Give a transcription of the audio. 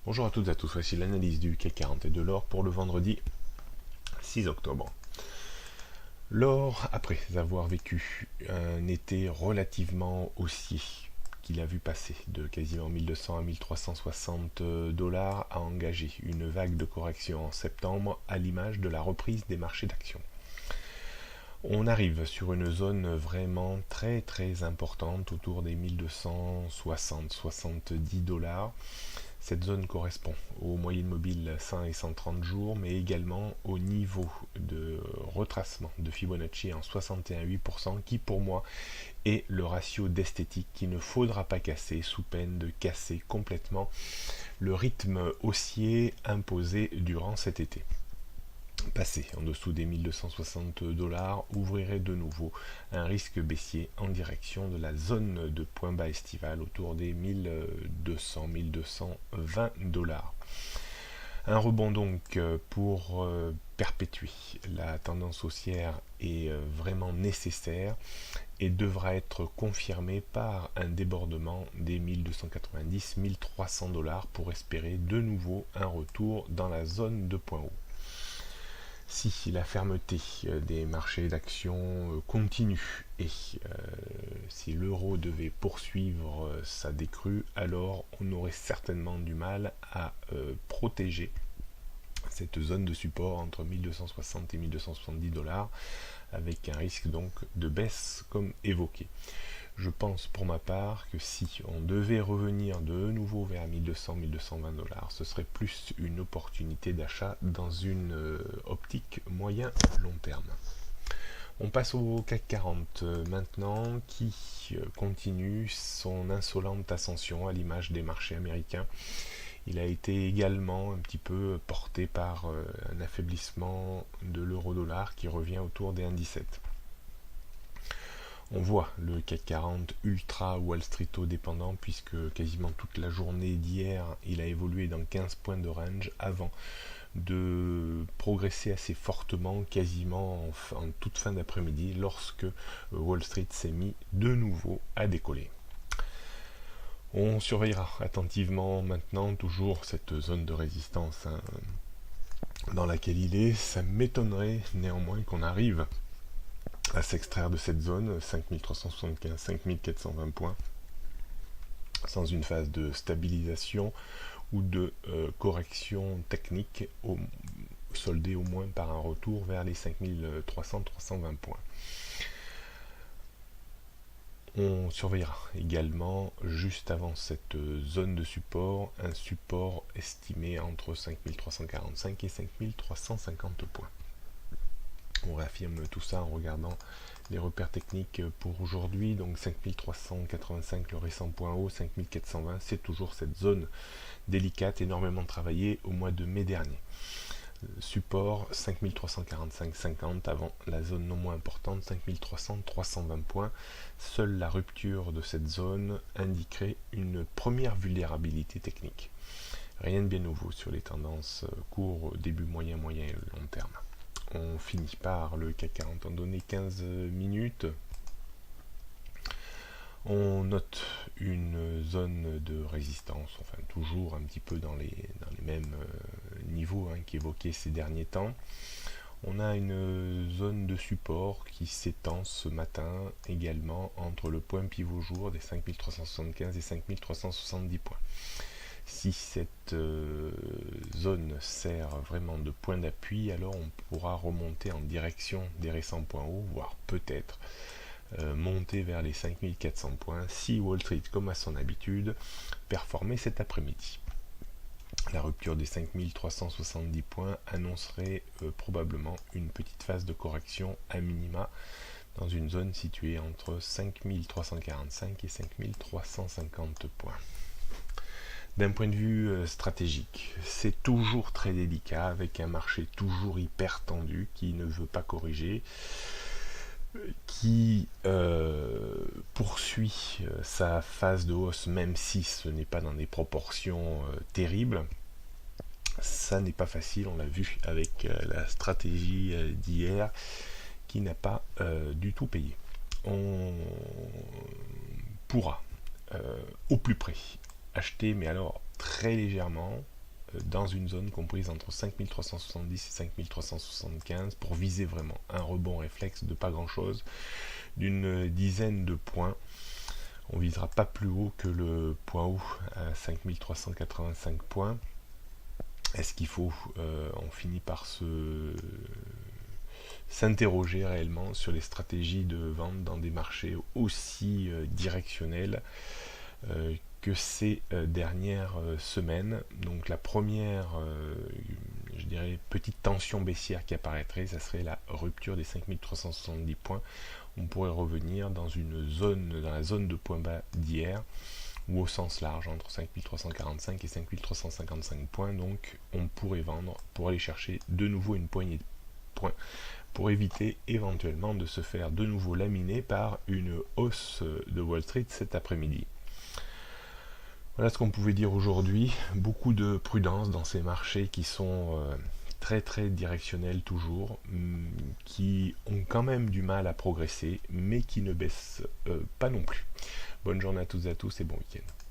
Bonjour à toutes et à tous, voici l'analyse du CAC 40 et de l'or pour le vendredi 6 octobre. L'or, après avoir vécu un été relativement haussier, qu'il a vu passer de quasiment 1200 à 1360 dollars, a engagé une vague de correction en septembre à l'image de la reprise des marchés d'actions. On arrive sur une zone vraiment très très importante autour des 1260-70 dollars. Cette zone correspond aux moyennes mobiles 100 et 130 jours, mais également au niveau de retracement de Fibonacci en 61,8%, qui pour moi est le ratio d'esthétique qu'il ne faudra pas casser sous peine de casser complètement le rythme haussier imposé durant cet été. Passer en dessous des 1260 dollars ouvrirait de nouveau un risque baissier en direction de la zone de point bas estival autour des 1200-1220 dollars. Un rebond donc pour perpétuer la tendance haussière est vraiment nécessaire et devra être confirmé par un débordement des 1290-1300 dollars pour espérer de nouveau un retour dans la zone de point haut. Si la fermeté des marchés d'actions continue et si l'euro devait poursuivre sa décrue, alors on aurait certainement du mal à protéger cette zone de support entre 1260 et 1270 dollars avec un risque donc de baisse comme évoqué. Je pense pour ma part que si on devait revenir de nouveau vers 1200-1220 dollars, ce serait plus une opportunité d'achat dans une optique moyen-long terme. On passe au CAC 40 maintenant qui continue son insolente ascension à l'image des marchés américains. Il a été également un petit peu porté par un affaiblissement de l'euro-dollar qui revient autour des 1,17. On voit le CAC 40 ultra Wall Street dépendant puisque quasiment toute la journée d'hier il a évolué dans 15 points de range avant de progresser assez fortement quasiment en toute fin d'après-midi lorsque Wall Street s'est mis de nouveau à décoller. On surveillera attentivement maintenant toujours cette zone de résistance dans laquelle il est. Ça m'étonnerait néanmoins qu'on arrive à s'extraire de cette zone 5375-5420 points sans une phase de stabilisation ou de correction technique soldée au moins par un retour vers les 5300-320 points. On surveillera également juste avant cette zone de support un support estimé entre 5345 et 5350 points. On réaffirme tout ça en regardant les repères techniques pour aujourd'hui. Donc 5385 le récent point haut, 5420 c'est toujours cette zone délicate énormément travaillée au mois de mai dernier. Support 5345-50 avant la zone non moins importante 5300-320 points. Seule la rupture de cette zone indiquerait une première vulnérabilité technique. Rien de bien nouveau sur les tendances court, début, moyen et long terme. On finit par le CAC 40 en données 15 minutes. On note une zone de résistance, enfin toujours un petit peu dans les mêmes niveaux qu'évoqués ces derniers temps. On a une zone de support qui s'étend ce matin également entre le point pivot jour des 5375 et 5370 points. Si cette zone sert vraiment de point d'appui, alors on pourra remonter en direction des récents points hauts, voire peut-être monter vers les 5400 points si Wall Street, comme à son habitude, performait cet après-midi. La rupture des 5370 points annoncerait probablement une petite phase de correction à minima dans une zone située entre 5345 et 5350 points. D'un point de vue stratégique, c'est toujours très délicat avec un marché toujours hyper tendu qui ne veut pas corriger, qui poursuit sa phase de hausse même si ce n'est pas dans des proportions terribles. Ça n'est pas facile, on l'a vu avec la stratégie d'hier qui n'a pas du tout payé. On pourra au plus près acheter, mais alors très légèrement, dans une zone comprise entre 5370 et 5375 pour viser vraiment un rebond réflexe de pas grand chose, d'une dizaine de points. On visera pas plus haut que le point haut à 5385 points. Est-ce qu'il faut, on finit par s'interroger réellement sur les stratégies de vente dans des marchés aussi directionnels que ces dernières semaines. Donc la première, je dirais, petite tension baissière qui apparaîtrait, ça serait la rupture des 5370 points. On pourrait revenir dans la zone de points bas d'hier, ou au sens large, entre 5345 et 5355 points. Donc on pourrait vendre pour aller chercher de nouveau une poignée de points, pour éviter éventuellement de se faire de nouveau laminer par une hausse de Wall Street cet après-midi. Voilà ce qu'on pouvait dire aujourd'hui. Beaucoup de prudence dans ces marchés qui sont très très directionnels toujours, qui ont quand même du mal à progresser, mais qui ne baissent pas non plus. Bonne journée à toutes et à tous et bon week-end.